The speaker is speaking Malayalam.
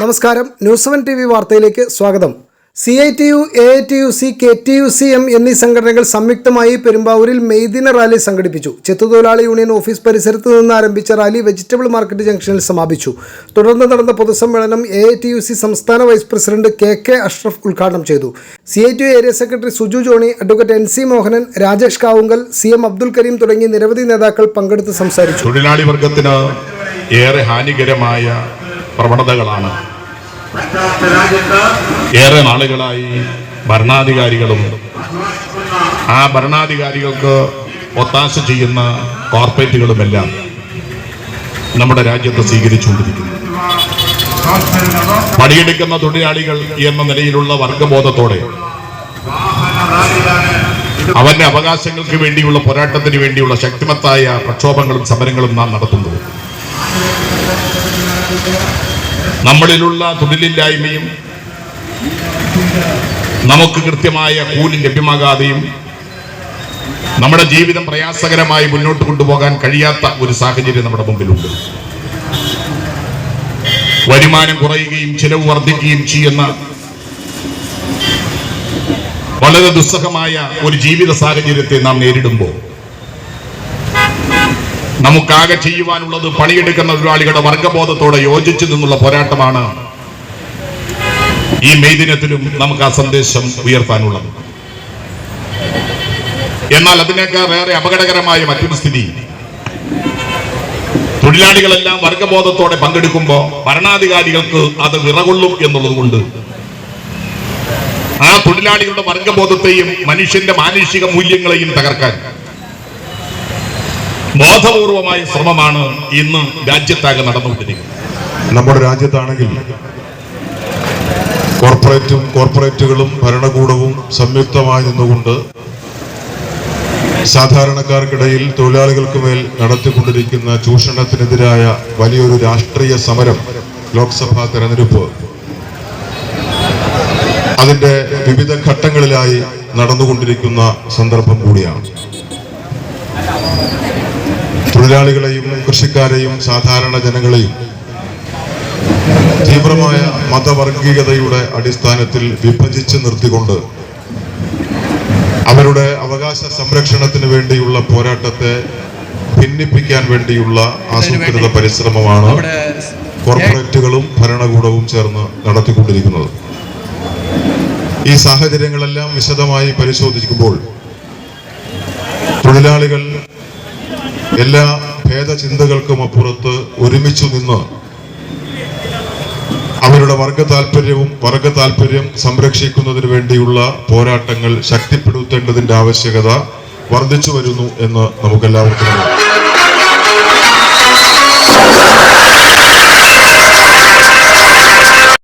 നമസ്കാരം, ന്യൂസ് 7 TV വാർത്തയിലേക്ക് സ്വാഗതം. CITU, AITUC, KTUCM എന്നീ സംഘടനകൾ സംയുക്തമായി പെരുമ്പാവൂരിൽ മെയ് ദിന റാലി സംഘടിപ്പിച്ചു. ചെത്തുതൊഴിലാളി യൂണിയൻ ഓഫീസ് പരിസരത്ത് നിന്ന് ആരംഭിച്ച റാലി വെജിറ്റബിൾ മാർക്കറ്റ് ജംഗ്ഷനിൽ സമാപിച്ചു. തുടർന്ന് നടന്ന പൊതുസമ്മേളനം AITUC സംസ്ഥാന വൈസ് പ്രസിഡന്റ് KK അഷ്റഫ് ഉദ്ഘാടനം ചെയ്തു. CITU area secretary Suju Johny, advocate NC Mohanan, Rajesh Kavungal, CM Abdul Kareem തുടങ്ങി നിരവധി നേതാക്കൾ പങ്കെടുത്ത് സംസാരിച്ചു. തൊഴിലാളി വർഗത്തിന് ഏറെ ഹാനികരമായ പ്രവണതകളാണ് ഏറെ നാളുകളായി ഭരണാധികാരികളും ആ ഭരണാധികാരികൾക്ക് ഒത്താശ ചെയ്യുന്ന കോർപ്പറേറ്റുകളുമെല്ലാം നമ്മുടെ രാജ്യത്ത് സ്വീകരിച്ചുകൊണ്ടിരിക്കുന്നു. പണിയെടുക്കുന്ന തൊഴിലാളികൾ എന്ന നിലയിലുള്ള വർഗബോധത്തോടെ അവന്റെ അവകാശങ്ങൾക്ക് വേണ്ടിയുള്ള പോരാട്ടത്തിന് വേണ്ടിയുള്ള ശക്തിമത്തായ പ്രക്ഷോഭങ്ങളും സമരങ്ങളും നാം നടത്തുന്നത് നമ്മളിലുള്ള തൊഴിലില്ലായ്മയും നമുക്ക് കൃത്യമായ കൂലി ലഭ്യമാകാതെയും നമ്മുടെ ജീവിതം പ്രയാസകരമായി മുന്നോട്ട് കൊണ്ടുപോകാൻ കഴിയാത്ത ഒരു സാഹചര്യം നമ്മുടെ മുമ്പിലുണ്ട്. വരുമാനം കുറയുകയും ചിലവ് വർദ്ധിക്കുകയും ചെയ്യുന്ന വളരെ ദുസ്സഹമായ ഒരു ജീവിത സാഹചര്യത്തെ നാം നേരിടുമ്പോൾ നമുക്കാകെ ചെയ്യുവാനുള്ളത് പണിയെടുക്കുന്ന തൊഴിലാളികളുടെ വർഗബോധത്തോടെ യോജിച്ചു നിന്നുള്ള പോരാട്ടമാണ് ഈ മെയ് ദിനത്തിലും നമുക്ക് ആ സന്ദേശം ഉയർത്താനുള്ളത്. എന്നാൽ അതിനേക്കാൾ ഏറെ അപകടകരമായ മറ്റൊരു സ്ഥിതി, തൊഴിലാളികളെല്ലാം വർഗബോധത്തോടെ പങ്കെടുക്കുമ്പോൾ ഭരണാധികാരികൾക്ക് അത് വിറകൊള്ളും എന്നുള്ളത് കൊണ്ട് ആ തൊഴിലാളികളുടെ വർഗബോധത്തെയും മനുഷ്യന്റെ മാനുഷിക മൂല്യങ്ങളെയും തകർക്കാൻ ബോധപൂർവമായ ശ്രമമാണ് ഇന്ന് രാജ്യത്താകെ നടന്നുകൊണ്ടിരിക്കുന്നത്. നമ്മുടെ രാജ്യത്താണെങ്കിൽ കോർപ്പറേറ്റുകളും ഭരണകൂടവും സംയുക്തമായി നിന്നുകൊണ്ട് സാധാരണക്കാർക്കിടയിൽ തൊഴിലാളികൾക്ക് മേൽ നടത്തിക്കൊണ്ടിരിക്കുന്ന ചൂഷണത്തിനെതിരായ വലിയൊരു രാഷ്ട്രീയ സമരം, ലോക്സഭാ തെരഞ്ഞെടുപ്പ് അതിന്റെ വിവിധ ഘട്ടങ്ങളിലായി നടന്നുകൊണ്ടിരിക്കുന്ന സന്ദർഭം കൂടിയാണ്. തൊഴിലാളികളെയും കൃഷിക്കാരെയും സാധാരണ ജനങ്ങളെയും തീവ്രമായ മതവർഗീയതയുടെ അടിസ്ഥാനത്തിൽ വിഭജിച്ച് നിർത്തിക്കൊണ്ട് അവരുടെ അവകാശ സംരക്ഷണത്തിന് വേണ്ടിയുള്ള പോരാട്ടത്തെ ഭിന്നിപ്പിക്കാൻ വേണ്ടിയുള്ള ആസൂത്രിത പരിശ്രമമാണ് കോർപ്പറേറ്റുകളും ഭരണകൂടവും ചേർന്ന് നടത്തിക്കൊണ്ടിരിക്കുന്നത്. ഈ സാഹചര്യങ്ങളെല്ലാം വിശദമായി പരിശോധിക്കുമ്പോൾ തൊഴിലാളികൾ എല്ലാ ഭേദചിന്തകൾക്കും അപ്പുറത്ത് ഒരുമിച്ചു നിന്ന് അവരുടെ വർഗ താല്പര്യം സംരക്ഷിക്കുന്നതിന് വേണ്ടിയുള്ള പോരാട്ടങ്ങൾ ശക്തിപ്പെടുത്തേണ്ടതിന്റെ ആവശ്യകത വർദ്ധിച്ചു വരുന്നു എന്ന് നമുക്കെല്ലാവർക്കും അറിയാം.